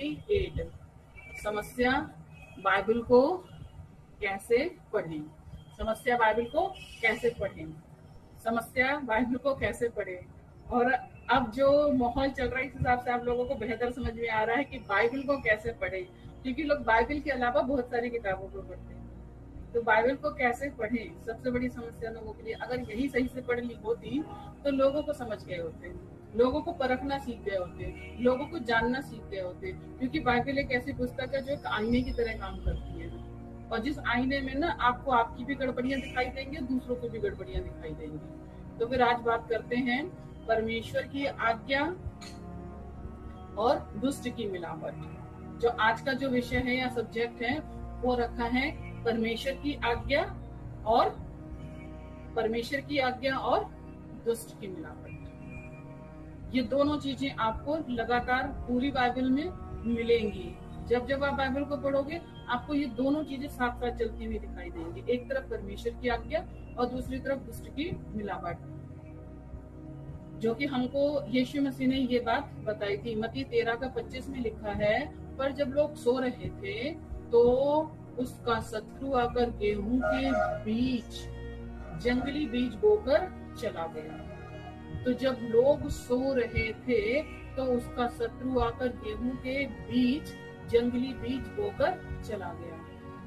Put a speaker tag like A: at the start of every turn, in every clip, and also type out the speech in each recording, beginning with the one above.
A: 28 समस्या बाइबल को कैसे पढ़ें। समस्या बाइबल को कैसे पढ़ें, समस्या बाइबल को कैसे पढ़ें। और अब जो माहौल चल रहा है इस हिसाब से आप लोगों को बेहतर समझ में आ रहा है कि बाइबल को कैसे पढ़ें, क्योंकि लोग बाइबल के अलावा बहुत सारी किताबों को पढ़ते हैं। तो बाइबल को कैसे पढ़ें, सबसे बड़ी समस्या लोगों के लिए। अगर यही सही से पढ़ ली होती तो लोगों को समझ गए होते, लोगों को परखना सीख गए होते, लोगों को जानना सीख गए होते। क्योंकि बाइबल एक ऐसी पुस्तक है जो एक आईने की तरह काम करती है, और जिस आईने में ना आपको आपकी भी गड़बड़ियां दिखाई देंगी, दूसरों को भी गड़बड़ियां दिखाई देंगी। तो फिर आज बात करते हैं परमेश्वर की आज्ञा और दुष्ट की मिलावट। जो आज का जो विषय है या सब्जेक्ट है वो रखा है परमेश्वर की आज्ञा और दुष्ट की मिलावट। ये दोनों चीजें आपको लगातार पूरी बाइबल में मिलेंगी। जब जब आप बाइबल को पढ़ोगे आपको ये दोनों चीजें साथ साथ चलती हुई दिखाई देंगी। एक तरफ परमेश्वर की आज्ञा और दूसरी तरफ दुष्ट की मिलावट, जो कि हमको यीशु मसीह ने ये बात बताई थी। मत्ती 13:25 में लिखा है, पर जब लोग सो रहे थे तो उसका शत्रु आकर गेहूं के बीच जंगली बीज बोकर चला गया। तो जब लोग सो रहे थे तो उसका शत्रु आकर गेहूं के बीच जंगली बीज बोकर चला गया।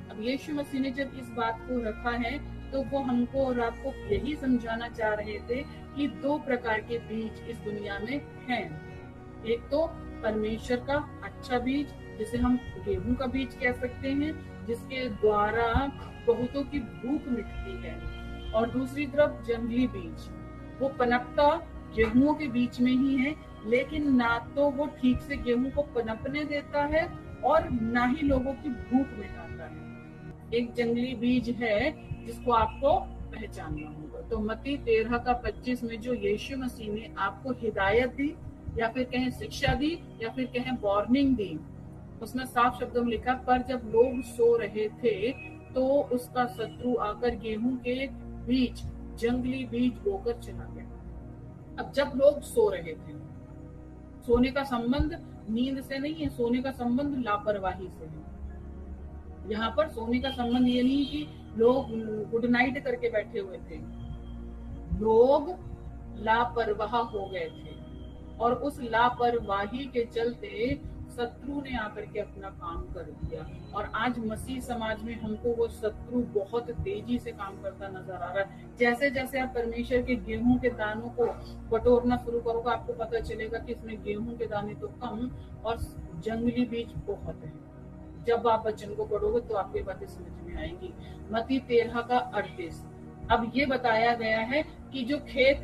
A: अब यीशु मसीह ने जब इस बात को रखा है तो वो हमको और आपको यही समझाना चाह रहे थे कि दो प्रकार के बीज इस दुनिया में हैं। एक तो परमेश्वर का अच्छा बीज, जिसे हम गेहूं का बीज कह सकते हैं, जिसके द्वारा बहुतों की भूख मिटती है। और दूसरी तरफ जंगली बीज, वो पनपता गेहूं के बीच में ही है, लेकिन ना तो वो ठीक से गेहूं को पनपने देता है और ना ही लोगों की भूख मिटाता है। एक जंगली बीज है जिसको आपको पहचानना होगा। तो मत्ती 13:25 में जो यीशु मसीह ने आपको हिदायत दी या फिर कहें शिक्षा दी या फिर कहें वार्निंग दी, उसमें साफ शब्दों में लिखा, पर जब लोग सो रहे थे तो उसका शत्रु आकर गेहूं के बीच जंगली बीज बोकर चला गया। अब जब लोग सो रहे थे, सोने का संबंध नींद से नहीं है, सोने का संबंध लापरवाही से है। यहाँ पर सोने का संबंध ये नहीं कि लोग गुड नाइट करके बैठे हुए थे, लोग लापरवाह हो गए थे और उस लापरवाही के चलते शत्रु ने आकर के अपना काम कर दिया। और आज मसीह समाज में हमको वो शत्रु बहुत तेजी से काम करता नजर आ रहा है। जैसे जैसे आप परमेश्वर के गेहूं के दानों को बटोरना शुरू करोगे, आपको पता चलेगा कि इसमें गेहूं के दाने तो कम और जंगली बीज बहुत है। जब आप वचन को पढ़ोगे तो आपको ये बातें समझ में आएंगी। मत्ती 13:38 अब ये बताया गया है कि जो खेत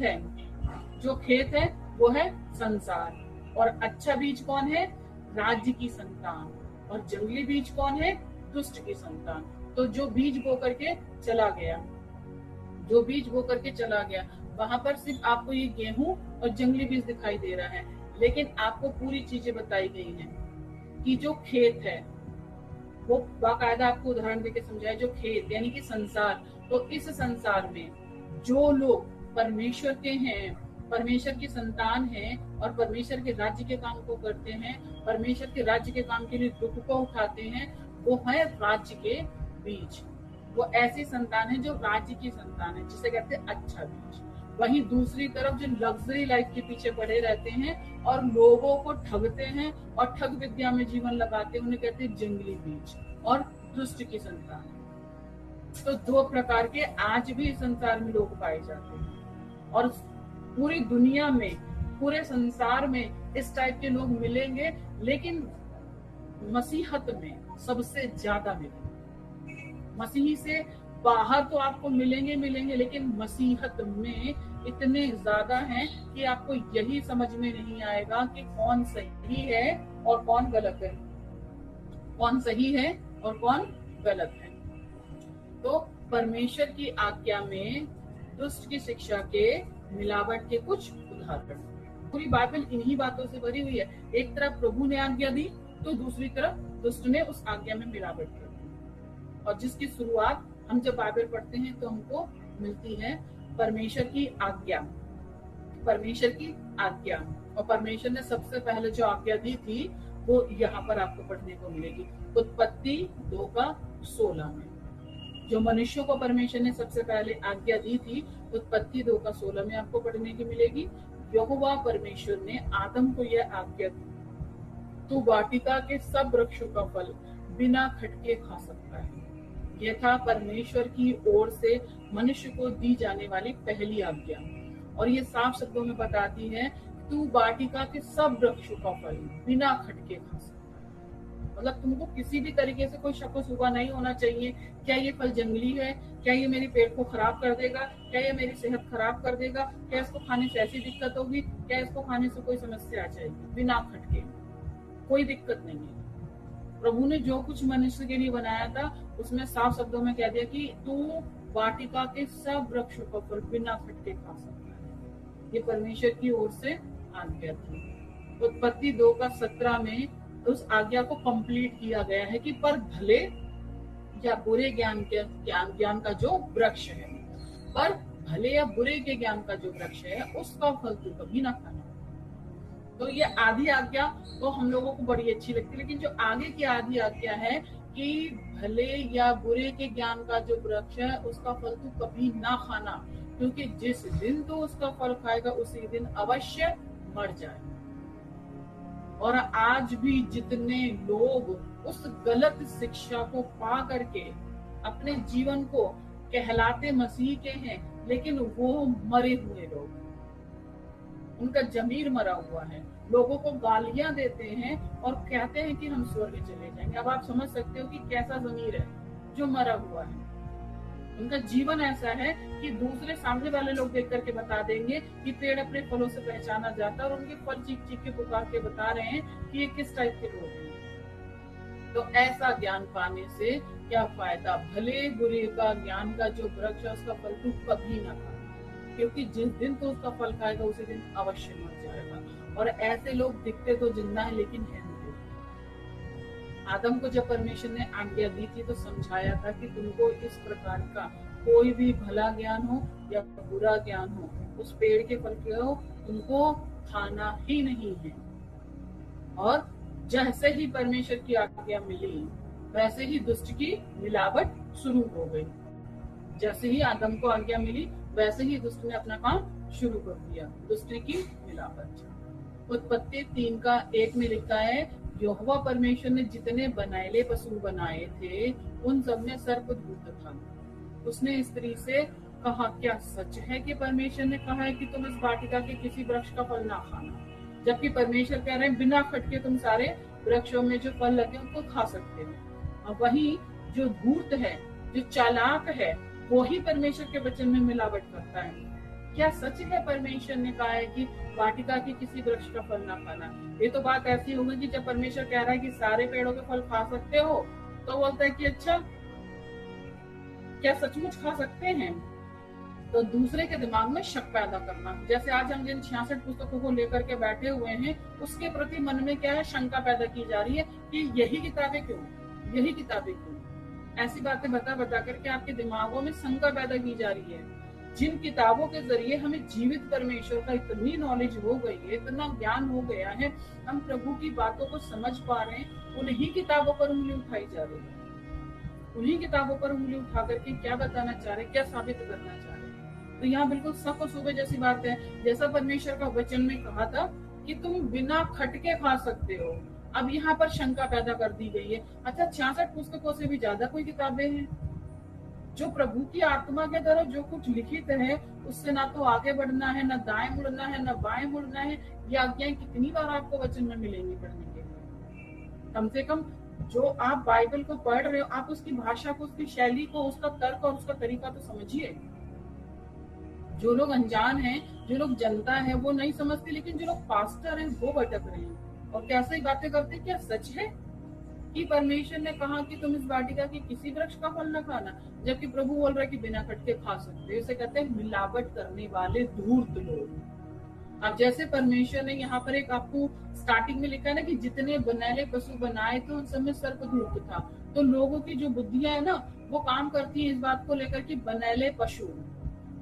A: है वो है संसार, और अच्छा बीज कौन है? राज्य की संतान। और जंगली बीज कौन है? दुष्ट की संतान। तो जो बीज बो करके चला गया, वहां पर सिर्फ आपको ये गेहूं और जंगली बीज दिखाई दे रहा है, लेकिन आपको पूरी चीजें बताई गई हैं कि जो खेत है वो बाकायदा आपको उदाहरण देके समझाया। जो खेत यानी कि संसार, तो इस संसार में जो लोग परमेश्वर के हैं, परमेश्वर की संतान हैं और परमेश्वर के राज्य के काम को करते हैं, परमेश्वर के राज्य के काम के लिए दुख को उठाते हैं, वो है राज्य के बीज। वो ऐसी संतान है जो राज्य की संतान है, जिसे कहते हैं अच्छा बीज। वहीं दूसरी तरफ जो लग्जरी लाइफ के पीछे पड़े रहते हैं और लोगों को ठगते हैं और ठग विद्या में जीवन लगाते हैं, उन्हें कहते हैं जंगली बीज और दुष्ट की संतान। तो दो प्रकार के आज भी संसार में लोग पाए जाते हैं, और पूरी दुनिया में, पूरे संसार में इस टाइप के लोग मिलेंगे, लेकिन मसीहत में सबसे ज्यादा मिलेंगे। मसीही से बाहर तो आपको मिलेंगे, लेकिन मसीहत में इतने ज्यादा हैं कि आपको यही समझ में नहीं आएगा कि कौन सही है और कौन गलत है, कौन सही है और कौन गलत है। तो परमेश्वर की आज्ञा में दुष्ट की शिक्षा के मिलावट के कुछ उदाहरण। पूरी बाइबल इन्हीं बातों से भरी हुई है। एक तरफ प्रभु ने आज्ञा दी तो दूसरी तरफ दुष्ट ने उस आज्ञा में मिलावट कर दी, और जिसकी शुरुआत हम जब बाइबल पढ़ते हैं तो हमको मिलती है परमेश्वर की आज्ञा। और परमेश्वर ने सबसे पहले जो आज्ञा दी थी वो यहाँ पर आपको पढ़ने को मिलेगी। उत्पत्ति 2:16 में जो मनुष्यों को परमेश्वर ने सबसे पहले आज्ञा दी थी, उत्पत्ति 2:16 में आपको पढ़ने की मिलेगी। यहोवा परमेश्वर ने आदम को यह आज्ञा दी, तू वाटिका के सब वृक्षों का फल बिना खटके खा सकता है। यह था परमेश्वर की ओर से मनुष्य को दी जाने वाली पहली आज्ञा, और ये साफ शब्दों में बताती है, तू वाटिका के सब वृक्षों का फल बिना खटके खा सकता है। मतलब तुमको किसी भी तरीके से कोई शक शुबा नहीं होना चाहिए, क्या ये फल जंगली है, क्या ये मेरे पेट को खराब कर देगा, क्या ये मेरी सेहत खराब कर देगा, क्या इसको खाने से ऐसी दिक्कत होगी, क्या इसको खाने से कोई समस्या आ जाएगी। बिना खटके, कोई दिक्कत नहीं है। प्रभु ने जो कुछ मनुष्य के लिए बनाया था उसमें साफ शब्दों में कह दिया कि तू वाटिका के सब वृक्षों का फल बिना खटके खा सकता है। ये परमेश्वर की ओर से आज्ञा थी। उत्पत्ति 2:17 में उस आज्ञा को कंप्लीट किया गया है कि पर भले या बुरे ज्ञान का जो वृक्ष है, पर भले या बुरे के ज्ञान का जो वृक्ष है उसका फल तू कभी ना खाना। तो ये आधी आज्ञा तो हम लोगों को बड़ी अच्छी लगती है, लेकिन जो आगे की आधी आज्ञा है कि भले या बुरे के ज्ञान का जो वृक्ष है उसका फल तू कभी ना खाना, क्योंकि जिस दिन तू उसका फल खाएगा उसी दिन अवश्य मर जाएगा। और आज भी जितने लोग उस गलत शिक्षा को पा करके अपने जीवन को कहलाते मसीह के हैं, लेकिन वो मरे हुए लोग, उनका जमीर मरा हुआ है, लोगों को गालियां देते हैं और कहते हैं कि हम स्वर्ग चले जाएंगे। अब आप समझ सकते हो कि कैसा जमीर है जो मरा हुआ है। उनका जीवन ऐसा है कि दूसरे सामने वाले लोग देख करके बता देंगे कि पेड़ अपने फलों से पहचाना जाता है, और उनके फल चीख चीख के पुकार के बता रहे हैं कि ये किस टाइप के लोग हैं। तो ऐसा ज्ञान पाने से क्या फायदा। भले बुरे का ज्ञान का जो वृक्ष है उसका फल तू कभी ना खा, क्योंकि जिस दिन तो उसका फल खाएगा उसी दिन अवश्य मर जाएगा। और ऐसे लोग दिखते तो जिंदा है लेकिन है नहीं। आदम को जब परमेश्वर ने आज्ञा दी थी तो समझाया था कि तुमको इस प्रकार का कोई भी भला ज्ञान हो या बुरा ज्ञान हो, उस पेड़ के फल को तुमको खाना ही नहीं है। और जैसे ही परमेश्वर की आज्ञा मिली वैसे ही दुष्ट की मिलावट शुरू हो गई। जैसे ही आदम को आज्ञा मिली वैसे ही दुष्ट ने अपना काम शुरू कर दिया, दुष्ट की मिलावट। उत्पत्ति 3:1 में लिखा है, यहोवा परमेश्वर ने जितने बनैले पशु बनाए थे उन सब में सर्पदूत था। उसने स्त्री से कहा, क्या सच है कि परमेश्वर ने कहा है कि तुम इस वाटिका के किसी वृक्ष का फल ना खाना। जबकि परमेश्वर कह रहे हैं बिना खटके तुम सारे वृक्षों में जो फल लगे उनको खा सकते हो। और वही जो धूर्त है, जो चालाक है, वो ही परमेश्वर के वचन में मिलावट करता है। क्या सच है परमेश्वर ने कहा है कि वाटिका के किसी वृक्ष का फल ना खाना। ये तो बात ऐसी होगी कि जब परमेश्वर कह रहा है कि सारे पेड़ों के फल खा सकते हो तो बोलता है कि अच्छा क्या सचमुच खा सकते हैं। तो दूसरे के दिमाग में शक पैदा करना, जैसे आज हम जिन 66 पुस्तकों को लेकर के बैठे हुए हैं उसके प्रति मन में क्या है, शंका पैदा की जा रही है कि यही किताबें क्यों, यही किताबें क्यों। ऐसी बातें बता बता करके आपके दिमागों में शंका पैदा की जा रही है। जिन किताबों के जरिए हमें जीवित परमेश्वर का इतनी नॉलेज हो गई है, इतना ज्ञान हो गया है, हम प्रभु की बातों को समझ पा रहे हैं, उन्हीं किताबों पर उंगली उठाई जा रही है। उन्हीं किताबों पर उंगली उठा करके क्या बताना चाह रहे, क्या साबित करना चाह रहे। तो यहाँ बिल्कुल शक और शुबे जैसी बात है। जैसा परमेश्वर का वचन में कहा था कि तुम बिना खटके खा सकते हो, अब यहाँ पर शंका पैदा कर दी गई है। अच्छा 66 पुस्तकों से भी ज्यादा कोई किताबें हैं जो प्रभु की आत्मा के द्वारा जो कुछ लिखित है उससे ना तो आगे बढ़ना है, ना दाएं मुड़ना है, ना बाएं मुड़ना है। ये आज्ञाएं कितनी बार आपको वचन में मिलेंगी पढ़ने के लिए। कम से कम जो आप बाइबल को पढ़ रहे हो आप उसकी भाषा को, उसकी शैली को, उसका तर्क और उसका तरीका तो समझिए। जो लोग अनजान हैं, जो लोग जनता है वो नहीं समझते, लेकिन जो लोग पास्टर हैं वो भटक रहे हैं और कैसे ही बातें करते हैं। क्या सच है कि परमेश्वर ने कहा कि तुम इस वाटिका की किसी वृक्ष का फल न खाना, जबकि प्रभु बोल रहा है कि बिना खटके खा सकते हो। इसे कहते हैं मिलावट करने वाले धूर्त लोग। अब जैसे परमेश्वर ने यहाँ पर एक आपको स्टार्टिंग में लिखा है ना कि जितने बनैले पशु बनाए थे उन सब में सर्पदूत था। तो लोगों की जो बुद्धियां है ना वो काम करती है इस बात को लेकर कि बनैले पशु।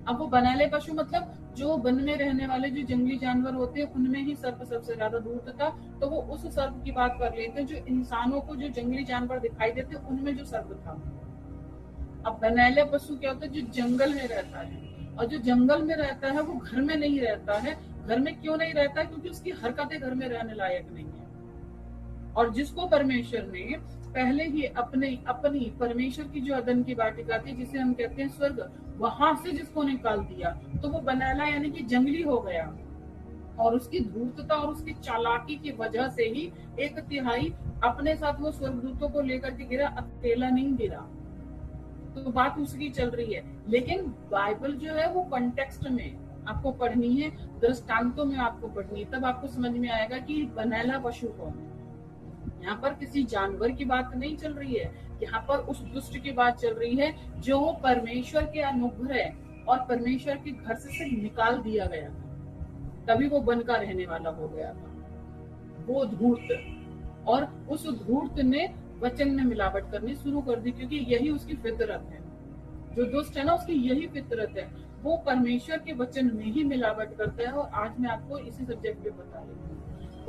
A: अब वो बनैले पशु मतलब जो वन में रहने वाले जो जंगली जानवर होते हैं उनमें ही सर्प सबसे ज्यादा धूर्त था, तो वो उस सर्प की बात कर लेते हैं जो इंसानों को जो जंगली जानवर दिखाई देते उनमें जो सर्प था। अब बनैले पशु क्या होता है, जो जंगल में रहता है, और जो जंगल में रहता है वो घर में नहीं रहता है। घर में क्यों नहीं रहता है? क्योंकि उसकी हरकतें घर में रहने लायक नहीं है। और जिसको परमेश्वर ने पहले ही अपनी परमेश्वर की जो अदन की वाटिका थी, जिसे हम कहते हैं स्वर्ग, वहां से जिसको निकाल दिया, तो वो बनैला यानी कि जंगली हो गया। और उसकी धूर्तता और उसकी चालाकी की वजह से ही 1/3 अपने साथ वो स्वर्गदूतों को लेकर के गिरा, अकेला नहीं गिरा। तो बात उसकी चल रही है। लेकिन बाइबल जो है वो कॉन्टेक्स्ट में आपको पढ़नी है, दृष्टांतों में आपको पढ़नी है, तब आपको समझ में आएगा कि बनैला पशु कौन है। यहाँ पर किसी जानवर की बात नहीं चल रही है, यहाँ पर उस दुष्ट की बात चल रही है जो परमेश्वर के अनुग्रह और परमेश्वर के घर से निकाल दिया गया था, तभी वो वन का रहने वाला हो गया था। वो धूर्त, और उस धूर्त ने वचन में मिलावट करनी शुरू कर दी, क्योंकि यही उसकी फितरत है। जो दुष्ट है ना, उसकी यही फितरत है, वो परमेश्वर के वचन में ही मिलावट करता है। और आज मैं आपको इसी सब्जेक्ट पे बता रही हूँ।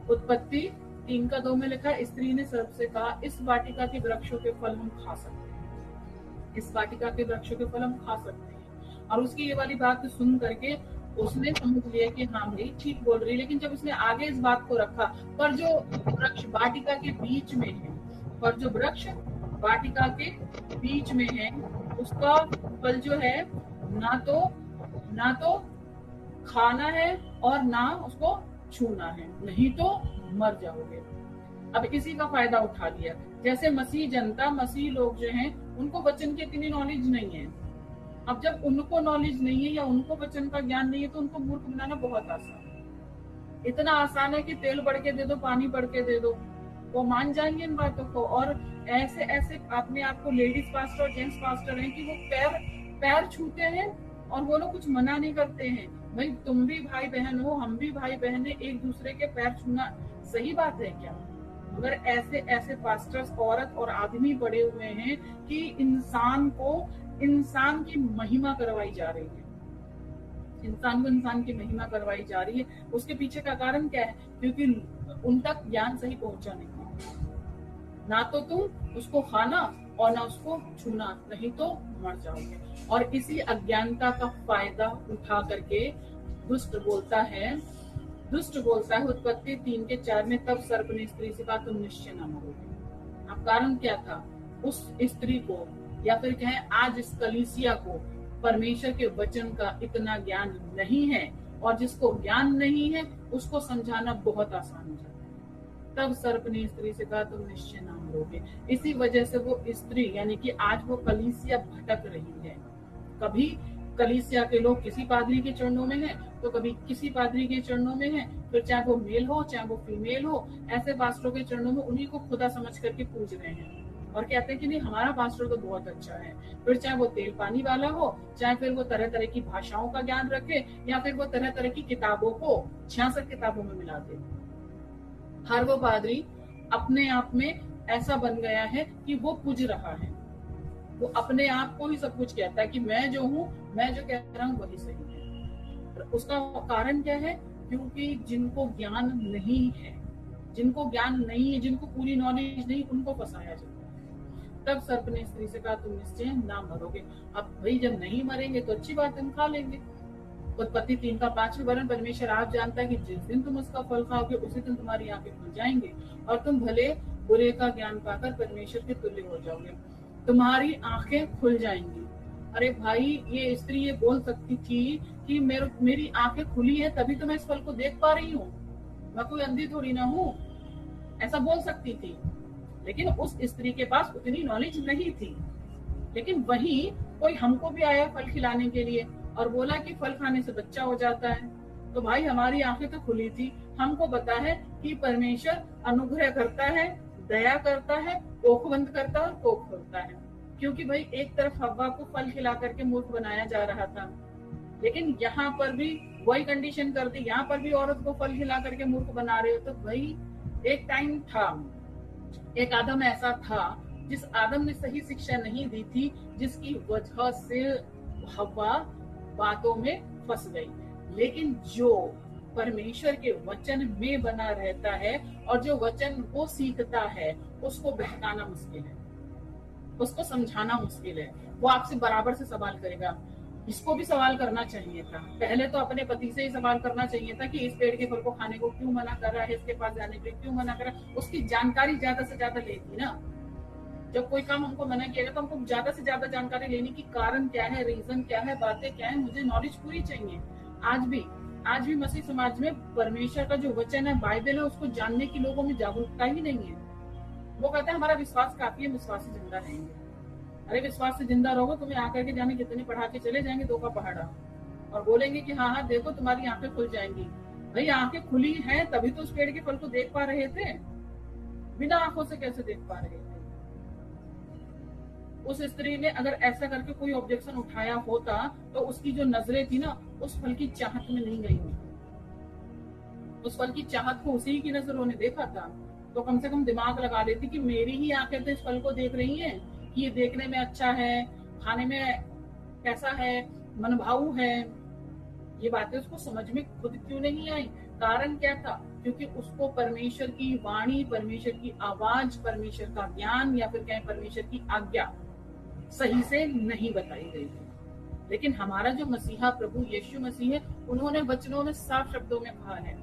A: उत्पत्ति 3:2 में लिखा है, स्त्री ने सर्प से कहा, इस वाटिका के वृक्षों के फल हम खा सकते हैं, इस वाटिका के वृक्षों के फल हम खा सकते हैं। और उसकी ये वाली बात सुन करके उसने समझ लिया कि हाँ भाई ठीक बोल रही है। लेकिन जब उसने आगे इस बात को रखा, पर जो वृक्ष वाटिका के बीच में है, पर जो वृक्ष वाटिका के बीच में है, उसका फल जो है ना तो खाना है और ना उसको छूना है, नहीं तो मर जाओगे। अब इसी का फायदा उठा लिया। जैसे मसीह जनता, मसीह लोग जो हैं, उनको वचन की इतनी नॉलेज नहीं है। अब जब उनको नॉलेज नहीं है या उनको वचन का ज्ञान नहीं है, तो उनको मूर्ख बनाना बहुत आसान है। इतना आसान है कि तेल बढ़ के दे दो, पानी बढ़ के दे दो, वो मान जाएंगे इन बातों को। और ऐसे ऐसे अपने आप को लेडीज पास्टर और जेंट्स पास्टर हैं कि वो पैर छूते हैं और वो लोग कुछ मना नहीं करते हैं। भाई तुम भी भाई बहन हो, हम भी भाई बहन है, एक दूसरे के पैर छूना सही बात है क्या? मगर ऐसे ऐसे पास्टर्स औरत और आदमी पड़े हुए हैं कि इंसान की महिमा करवाई जा रही है, इंसान को इंसान की महिमा करवाई जा रही है। उसके पीछे का कारण क्या है? क्योंकि उन तक ज्ञान सही पहुंचा नहीं, ना तो तुम उसको खाना और ना उसको छूना, नहीं तो मर जाओगे। और इसी अज्ञानता का फायदा उठा करके दुष्ट बोलता है उत्पत्ति 3:4 में, तब सर्प ने स्त्री से कहा, तुम निश्चय न मरोगे। अब कारण क्या था? उस स्त्री को, या फिर कहें आज इस कलीसिया को, परमेश्वर के वचन का इतना ज्ञान नहीं है, और जिसको ज्ञान नहीं है उसको समझाना बहुत आसान हो जाता है। तब सर्प ने स्त्री से कहा, तुम निश्चय न मरोगे। इसी वजह से वो स्त्री, यानी कि आज वो कलीसिया भटक रही है। कभी कलीसिया के लोग किसी पादरी के चरणों में हैं, तो कभी किसी पादरी के चरणों में हैं, फिर चाहे वो मेल हो चाहे वो फीमेल हो, ऐसे पास्टरों के चरणों में उन्हीं को खुदा समझ करके पूज रहे हैं और कहते हैं कि नहीं हमारा पास्टर तो बहुत अच्छा है। फिर चाहे वो तेल पानी वाला हो, चाहे फिर वो तरह तरह की भाषाओं का ज्ञान रखे, या फिर वो तरह तरह की किताबों को 66 किताबों में मिला दे। हर वो पादरी अपने आप में ऐसा बन गया है कि वो पूज रहा है, वो अपने आप को ही सब कुछ कहता है कि मैं जो हूँ, मैं जो कह रहा हूँ वही सही है। उसका कारण क्या है? क्योंकि जिनको ज्ञान नहीं है, जिनको पूरी नॉलेज नहीं, उनको फंसाया जाता है। तब सर्प ने स्त्री से कहा, तुम निश्चय ना मरोगे। अब भाई जब नहीं मरेंगे तो अच्छी बात है, हम खा लेंगे। उत्पत्ति 3:5 वरन परमेश्वर आप जानता है कि जिस दिन तुम उसका फल खाओगे उसी दिन तुम्हारी आंखें खुल जाएंगी और तुम भले बुरे का ज्ञान पाकर परमेश्वर के तुल्य हो जाओगे। तुम्हारी आंखें खुल जाएंगी। अरे भाई, ये स्त्री ये बोल सकती थी कि मेरी आंखें खुली है तभी तो मैं इस फल को देख पा रही हूँ, मैं कोई अंधी थोड़ी ना हूँ, ऐसा बोल सकती थी। लेकिन उस स्त्री के पास उतनी नॉलेज नहीं थी। लेकिन वही कोई हमको भी आया फल खिलाने के लिए और बोला कि फल खाने से बच्चा हो जाता है, तो भाई हमारी आंखें तो खुली थी, हमको पता है कि परमेश्वर अनुग्रह करता है, दया करता है, कोख बंद करता है और कोख खोलता है। क्योंकि भाई एक तरफ हव्वा को फल खिला करके मूर्ख बनाया जा रहा था, लेकिन यहाँ पर भी वही कंडीशन कर दी, यहाँ पर भी औरत को फल खिला करके मूर्ख बना रहे हो। तो भाई एक टाइम था, एक आदम ऐसा था जिस आदम ने सही शिक्षा नहीं दी थी, जिसकी वजह से हव्वा बातों में फंस गई। लेकिन जो परमेश्वर के वचन में बना रहता है और जो वचन को सीखता है, उसको बहकाना मुश्किल है, उसको समझाना मुश्किल है। वो आपसे बराबर से सवाल करेगा। इसको भी सवाल करना चाहिए था, पहले तो अपने पति से ही सवाल करना चाहिए था कि इस पेड़ के फल को खाने को क्यों मना कर रहा है, इसके पास जाने के लिए क्यों मना कर रहा है। उसकी जानकारी ज्यादा से ज्यादा लेती ना। जब कोई काम हमको मना किया गया तो हमको ज्यादा से ज्यादा जानकारी लेने की कारण क्या है, रीजन क्या है, बातें क्या है, मुझे नॉलेज पूरी चाहिए। आज भी मसीह समाज में परमेश्वर का जो वचन है, बाइबल है, उसको जानने की लोगों में जागरूकता ही नहीं है। वो कहते हैं हमारा विश्वास काफी है, विश्वास से जिंदा रहेंगे। अरे विश्वास से जिंदा रहोगे, तुम्हें आकर के जाने कितने पढ़ा के चले जाएंगे 2 का पहाड़ा, और बोलेंगे कि हाँ हाँ देखो तुम्हारी आंखें खुल जाएंगी। भाई आंखें खुली हैं तभी तो उस पेड़ के फल को देख पा रहे थे, बिना आंखों से कैसे देख पा रहे थे। उस स्त्री ने अगर ऐसा करके कोई ऑब्जेक्शन उठाया होता तो उसकी जो नजरें थी ना, उस फल की चाहत में नहीं गई होती। उस फल की चाहत को उसी की नजरों ने देखा था, तो कम से कम दिमाग लगा लेती कि मेरी ही आंखें तो इस फल को देख रही हैं कि ये देखने में अच्छा है, खाने में कैसा है, मनभाऊ है। ये बातें उसको समझ में खुद क्यों नहीं आई? कारण क्या था? क्योंकि उसको परमेश्वर की वाणी, परमेश्वर की आवाज, परमेश्वर का ज्ञान या फिर कहें परमेश्वर की आज्ञा सही से नहीं बताई गई थी। लेकिन हमारा जो मसीहा प्रभु यीशु मसीह है, उन्होंने वचनों में साफ शब्दों में कहा है,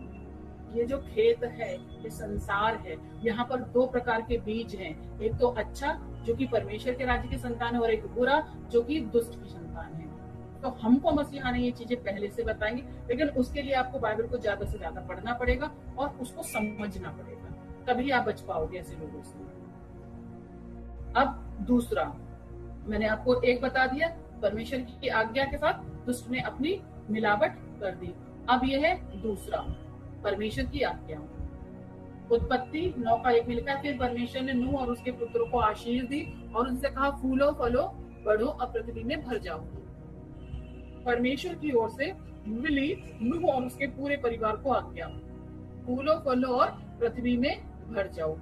A: ये जो खेत है, ये संसार है, यहाँ पर 2 प्रकार के बीज हैं। एक तो अच्छा जो कि परमेश्वर के राज्य की संतान है, और एक बुरा जो कि दुष्ट की संतान है। तो हमको मसीहा ने ये चीजें पहले से बताएंगे, लेकिन उसके लिए आपको बाइबल को ज्यादा से ज्यादा पढ़ना पड़ेगा और उसको समझना पड़ेगा, तभी आप बच पाओगे ऐसे लोगों से। अब दूसरा, मैंने आपको एक बता दिया, परमेश्वर की आज्ञा के साथ दुष्ट ने अपनी मिलावट कर दी। अब यह है दूसरा, परमेश्वर की आज्ञा। उत्पत्ति 9:1 में लिखा है, फिर परमेश्वर ने नूह और उसके पुत्रों को आशीष दी और उनसे कहा, फूलो फलो बढ़ो और पृथ्वी में भर जाओ। परमेश्वर की ओर से मिली नूह और उसके पूरे परिवार को आज्ञा, फूलो फलो और पृथ्वी में भर जाओ।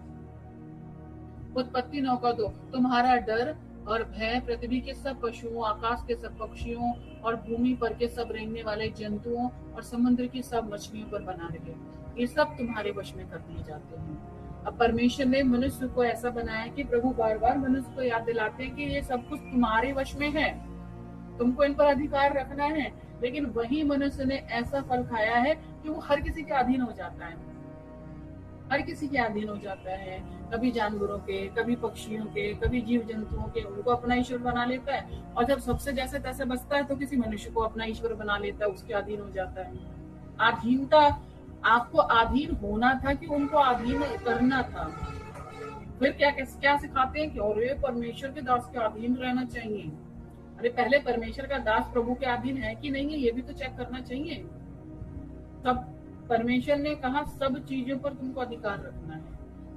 A: उत्पत्ति 9:2, तुम्हारा डर और भय पृथ्वी के सब पशुओं, आकाश के सब पक्षियों और भूमि पर के सब रेंगने वाले जंतुओं और समुद्र की सब मछलियों पर बना रहे। ये सब तुम्हारे वश में कर दिए जाते हैं। अब परमेश्वर ने मनुष्य को ऐसा बनाया कि प्रभु बार बार मनुष्य को याद दिलाते हैं कि ये सब कुछ तुम्हारे वश में है, तुमको इन पर अधिकार रखना है। लेकिन वही मनुष्य ने ऐसा फल खाया है कि वो हर किसी के अधीन हो जाता है, हर किसी के अधीन हो जाता है। कभी जानवरों के, कभी पक्षियों के, कभी जीव जंतुओं के, उनको अपना ईश्वर बना लेता है। और जब सबसे जैसे तैसे बचता है तो किसी मनुष्य को अपना ईश्वर बना लेता है, उसके अधीन हो जाता है। अधीनता, आपको अधीन होना था कि उनको अधीन करना था। फिर क्या सिखाते हैं कि और ये परमेश्वर के दास के अधीन रहना चाहिए। अरे पहले परमेश्वर का दास प्रभु के अधीन है कि नहीं है, ये भी तो चेक करना चाहिए। तब परमेश्वर ने कहा सब चीजों पर तुमको अधिकार रखना है।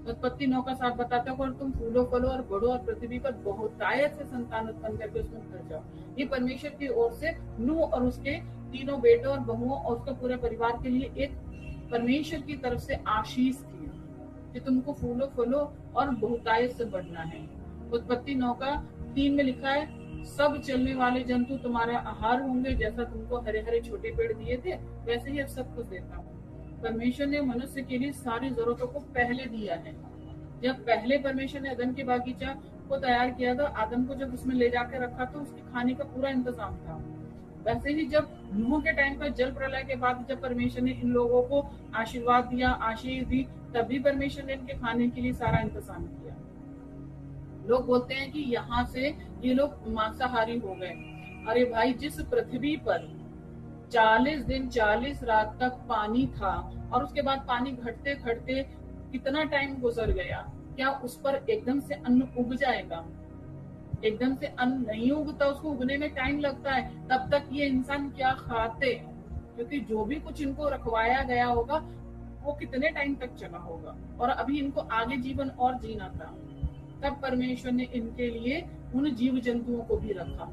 A: उत्पत्ति 9:7 बताता है, और तुम फूलो फलो और बढ़ो और पृथ्वी पर बहुतायत से संतान उत्पन्न करके उसमें भर जाओ। ये परमेश्वर की ओर से नूह और उसके 3 बेटों और बहुओं और उसके पूरे परिवार के लिए एक परमेश्वर की तरफ से आशीष थी कि तुमको फूलो फलो और बहुतायत से बढ़ना है। उत्पत्ति 9:3 में लिखा है, सब चलने वाले जंतु तुम्हारा आहार होंगे, जैसा तुमको हरे हरे छोटे पेड़ दिए थे वैसे ही अब सब कुछ देता हूँ। परमेश्वर ने मनुष्य के लिए सारी जरूरतों को पहले दिया है। जब पहले परमेश्वर ने अदन के बागीचा को तैयार किया था, आदम को जब उसमें ले जाकर रखा तो उसके खाने का पूरा इंतजाम था। वैसे ही जब नूह के टाइम पर जल प्रलय के बाद जब परमेश्वर ने इन लोगों को आशीर्वाद दिया, आशीष दी, तभी परमेश्वर ने इनके खाने के लिए सारा इंतजाम किया। लोग बोलते हैं कि यहाँ से ये लोग मांसाहारी हो गए। अरे भाई, जिस पृथ्वी पर 40 दिन 40 रात तक पानी था और उसके बाद पानी घटते घटते कितना टाइम गुजर गया, क्या उस पर एकदम से अन्न उग जाएगा? एकदम से अन्न नहीं उगता, उसको उगने में टाइम लगता है। तब तक ये इंसान क्या खाते? क्योंकि जो भी कुछ इनको रखवाया गया होगा वो कितने टाइम तक चला होगा, और अभी इनको आगे जीवन और जीना था। तब परमेश्वर ने इनके लिए उन जीव जंतुओं को भी रखा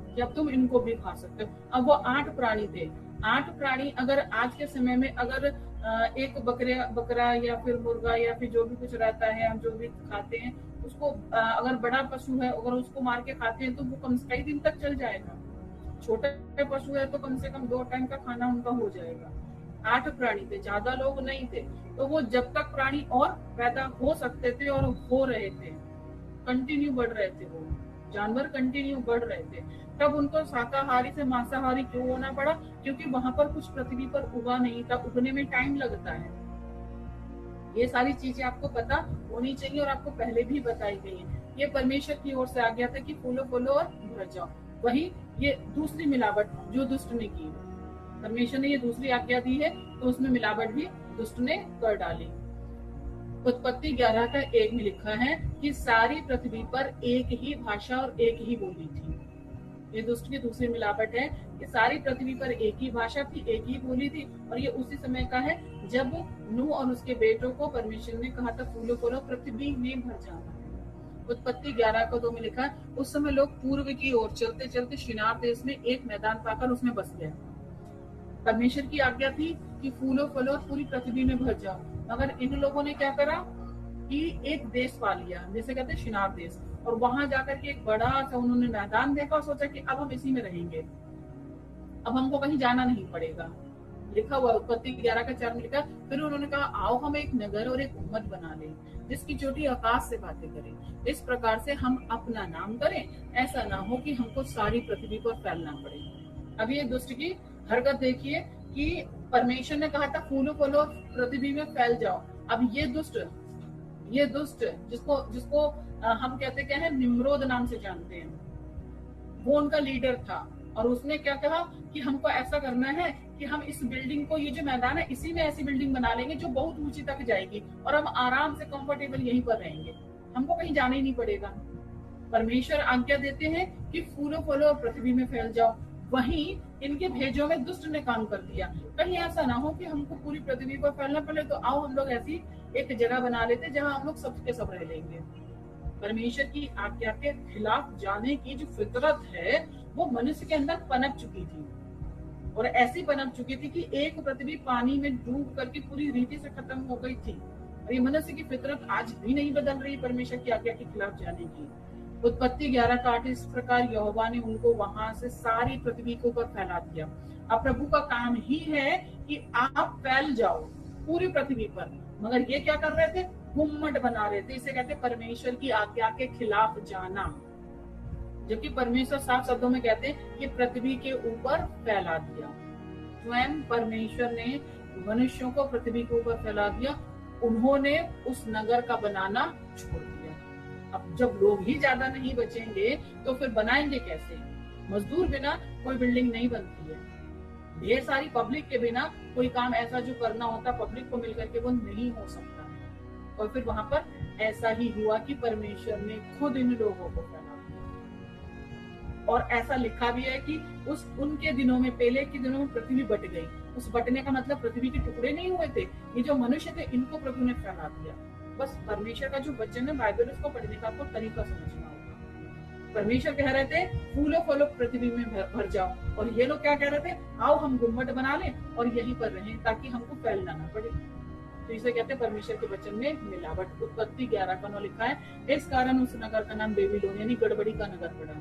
A: कि अब तुम इनको भी खा सकते हो। अब वो 8 प्राणी थे। 8 प्राणी अगर आज के समय में अगर एक बकरा या फिर मुर्गा या फिर जो भी कुछ रहता है, हम जो भी खाते हैं उसको, अगर बड़ा पशु है अगर उसको मार के खाते हैं तो वो कम से कई दिन तक चल जाएगा। छोटे पशु है तो कम से कम 2 टाइम का खाना उनका हो जाएगा। 8 प्राणी थे, ज्यादा लोग नहीं थे। तो वो जब तक प्राणी और पैदा हो सकते थे और हो रहे थे, कंटिन्यू बढ़ रहे थे, वो जानवर कंटिन्यू बढ़ रहे थे, तब उनको शाकाहारी से मांसाहारी क्यों होना पड़ा? क्योंकि वहां पर कुछ पृथ्वी पर उगा नहीं था, उगने में टाइम लगता है। ये सारी चीजें आपको पता होनी चाहिए और आपको पहले भी बताई गई है। ये परमेश्वर की ओर से आ गया था कि फूलो फूलो और भर जाओ। वही ये दूसरी मिलावट जो दुष्ट ने की, परमेश्वर ने ये दूसरी आज्ञा दी है तो उसमें मिलावट भी दुष्ट ने कर डाली। उत्पत्ति 11 का 1 में लिखा है कि सारी पृथ्वी पर एक ही भाषा और एक ही बोली थी। ये दुष्ट की दूसरी मिलावट है कि सारी पृथ्वी पर एक ही भाषा थी, एक ही बोली थी। और ये उसी समय का है जब नूह और उसके बेटों को परमेश्वर ने कहा था फूलो फूलो पृथ्वी में भर जाना है। उत्पत्ति 11 का 2 में लिखा है, उस समय लोग पूर्व की ओर चलते चलते शिनार देश में एक मैदान पाकर उसमें बस गए। परमेश्वर की आज्ञा थी कि फूलो फलो और पूरी पृथ्वी में भर जाओ, मगर इन लोगों ने क्या करा कि एक देश पा लिया, जैसे कहते हैं शिनार देश, और वहां जाकर के एक बड़ा सा उन्होंने मैदान देखा और सोचा कि अब हम इसी में रहेंगे, अब हमको कहीं जाना नहीं पड़ेगा। लिखा हुआ उत्पत्ति 11 का 4 में लिखा, फिर उन्होंने कहा आओ हम एक नगर और एक उम्मत बना लें जिसकी चोटी आकाश से बातें करें, इस प्रकार से हम अपना नाम करें, ऐसा ना हो कि हमको सारी पृथ्वी पर फैलना पड़े। अब ये दुष्ट की हरकत देखिए कि परमेश्वर ने कहा था फूलो फलो पृथ्वी में फैल जाओ। अब ये दुष्ट जिसको जिसको हम कहते क्या है, निम्रोद नाम से जानते हैं, वो उनका लीडर था। और उसने क्या कहा कि हमको ऐसा करना है कि हम इस बिल्डिंग को, ये जो मैदान है, इसी में ऐसी बिल्डिंग बना लेंगे जो बहुत ऊंची तक जाएगी और हम आराम से कंफर्टेबल यहीं पर रहेंगे, हमको कहीं जाना ही नहीं पड़ेगा। परमेश्वर आज्ञा देते हैं कि फूलो फलो और पृथ्वी में फैल जाओ, वहीं इनके भेजों में दुष्ट ने काम कर दिया। कहीं ऐसा ना हो कि हमको पूरी पृथ्वी पर फैलना पड़े, तो आओ हम लोग ऐसी एक जगह बना लेते जहां हम लोग सबके सब रह लेंगे। परमेश्वर की आज्ञा के खिलाफ जाने की जो फितरत है वो मनुष्य के अंदर पनप चुकी थी, और ऐसी पनप चुकी थी कि एक पृथ्वी पानी में डूब करके पूरी रीति से खत्म हो गई थी। और ये मनुष्य की फितरत आज भी नहीं बदल रही परमेश्वर की आज्ञा के खिलाफ जाने की। उत्पत्ति 11 का 8, इस प्रकार यहोवा ने उनको वहां से सारी पृथ्वी के ऊपर फैला दिया। अब प्रभु का काम ही है कि आप फैल जाओ पूरी पृथ्वी पर, मगर ये क्या कर रहे थे, गुम्मट बना रहे थे। इसे कहते परमेश्वर की आज्ञा के खिलाफ जाना, जबकि परमेश्वर साफ शब्दों में कहते हैं कि पृथ्वी के ऊपर फैला दिया। स्वयं परमेश्वर ने मनुष्यों को पृथ्वी के ऊपर फैला दिया, उन्होंने उस नगर का बनाना छोड़ दिया। अब जब लोग ही ज्यादा नहीं बचेंगे तो फिर बनाएंगे कैसे? मजदूर बिना कोई बिल्डिंग नहीं बनती है, ढेर सारी पब्लिक के बिना कोई काम ऐसा जो करना होता पब्लिक को मिलकर के वो नहीं हो सकता। और फिर वहां पर ऐसा ही हुआ कि परमेश्वर ने खुद इन लोगों को फैला दिया। और ऐसा लिखा भी है कि उनके दिनों में, पहले के दिनों में पृथ्वी बट गई। उस बटने का मतलब पृथ्वी के टुकड़े नहीं हुए थे, ये जो मनुष्य थे इनको प्रभु ने फैला दिया। बस परमेश्वर का जो वचन है बाइबल, उसको पढ़ने का आपको तरीका समझना होगा। परमेश्वर कह रहे थे फूलो फलो पृथ्वी में भर जाओ, और ये लोग क्या कह रहे थे, आओ हम गुम्मट बना लें और यहीं पर रहें ताकि हमको फैलना ना पड़े। तो इसे कहते हैं परमेश्वर के वचन में मिलावट। उत्पत्ति 11 का 9 लिखा है, इस कारण उस नगर का नाम बेबीलोन यानी गड़बड़ी का नगर पड़ा।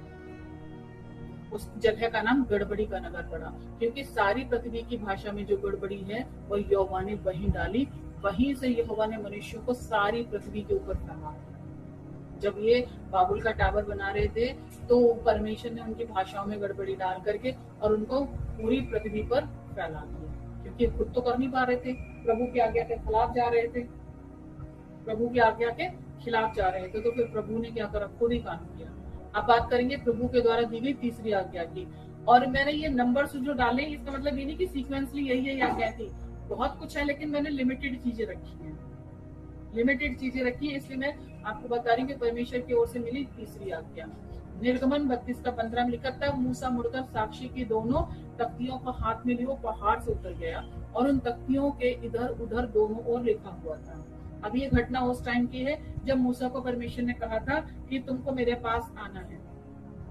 A: उस जगह का नाम गड़बड़ी का नगर पड़ा क्योंकि सारी पृथ्वी की भाषा में जो गड़बड़ी है वो यहोवा ने वहीं डाली। वहीं से यहोवा ने मनुष्यों को सारी पृथ्वी के ऊपर फैला। जब ये बाबुल का टावर बना रहे थे तो परमेश्वर ने उनकी भाषाओं में गड़बड़ी डाल करके और उनको पूरी पृथ्वी पर फैला दिया, क्योंकि खुद तो कर नहीं पा रहे थे, प्रभु की आज्ञा के खिलाफ जा रहे थे, प्रभु की आज्ञा के खिलाफ जा रहे थे। तो फिर प्रभु ने क्या करा, खुद ही काम किया। अब बात करेंगे प्रभु के द्वारा दी गई तीसरी आज्ञा की। और मैंने ये नंबर्स जो डाले इसका मतलब ये नहीं कि सीक्वेंसली यही आज्ञा थी, बहुत कुछ है, लेकिन मैंने लिमिटेड चीजें रखी है, इसलिए मैं आपको बता रही हूँ कि परमेश्वर की ओर से मिली तीसरी आज्ञा। निर्गमन 32 का 15 में लिखा, तब मूसा मुड़कर साक्षी की दोनों तख्तियों को हाथ में लिए पहाड़ से उतर गया और उन तख्तियों के इधर उधर दोनों ओर लिखा हुआ था। अब ये घटना उस टाइम की है जब मूसा को परमेश्वर ने कहा था कि तुमको मेरे पास आना है,